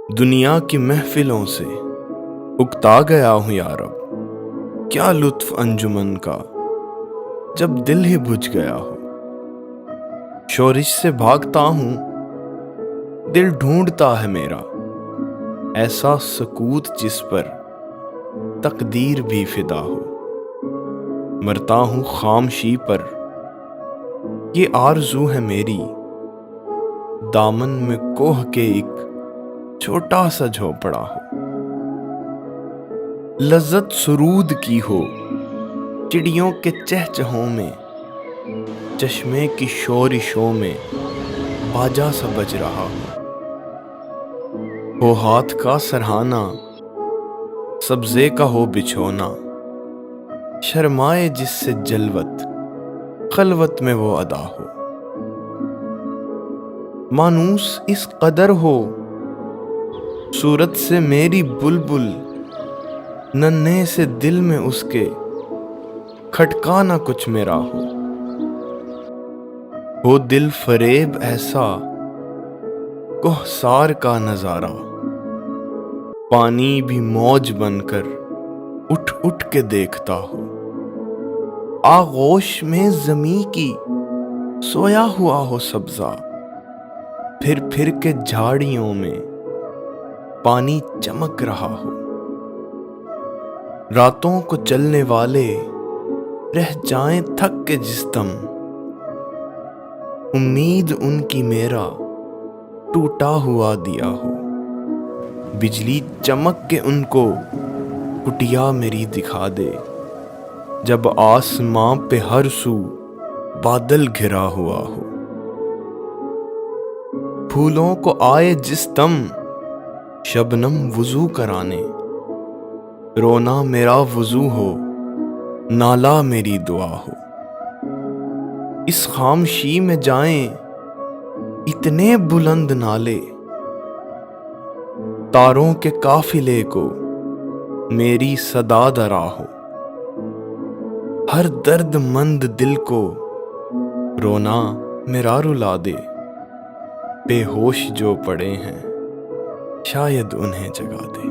دنیا کی محفلوں سے اکتا گیا ہوں یارب، کیا لطف انجمن کا جب دل ہی بجھ گیا ہو۔ شورش سے بھاگتا ہوں، دل ڈھونڈتا ہے میرا ایسا سکوت جس پر تقدیر بھی فدا ہو۔ مرتا ہوں خاموشی پر، یہ آرزو ہے میری، دامن میں کوہ کے ایک چھوٹا سا جھونپڑا ہو۔ لذت سرود کی ہو چڑیوں کے چہچہوں میں، چشمے کی شورشوں میں باجا سا بج رہا ہو ہاتھ کا سرہانا، سبزے کا ہو بچھونا، شرمائے جس سے جلوت خلوت میں وہ ادا ہو۔ مانوس اس قدر ہو صورت سے میری بلبل، ننھے سے دل میں اس کے کھٹکا نہ کچھ میرا ہو دل فریب ایسا کوہسار کا نظارہ، پانی بھی موج بن کر اٹھ اٹھ کے دیکھتا ہو۔ آغوش میں زمیں کی سویا ہوا ہو سبزہ، پھر پھر کے جھاڑیوں میں پانی چمک رہا ہو۔ راتوں کو چلنے والے رہ جائیں تھک کے جس دم، امید ان کی میرا ٹوٹا ہوا دیا ہو۔ بجلی چمک کے ان کو کٹیا میری دکھا دے، جب آسماں پہ ہر سو بادل گھرا ہوا ہو۔ پھولوں کو آئے جس دم شبنم وضو کرانے، رونا میرا وضو ہو، نالا میری دعا ہو۔ اس خاموشی میں جائیں اتنے بلند نالے، تاروں کے قافلے کو میری صدا درا ہو۔ ہر درد مند دل کو رونا میرا رلا دے، بے ہوش جو پڑے ہیں شاید انہیں جگا دے۔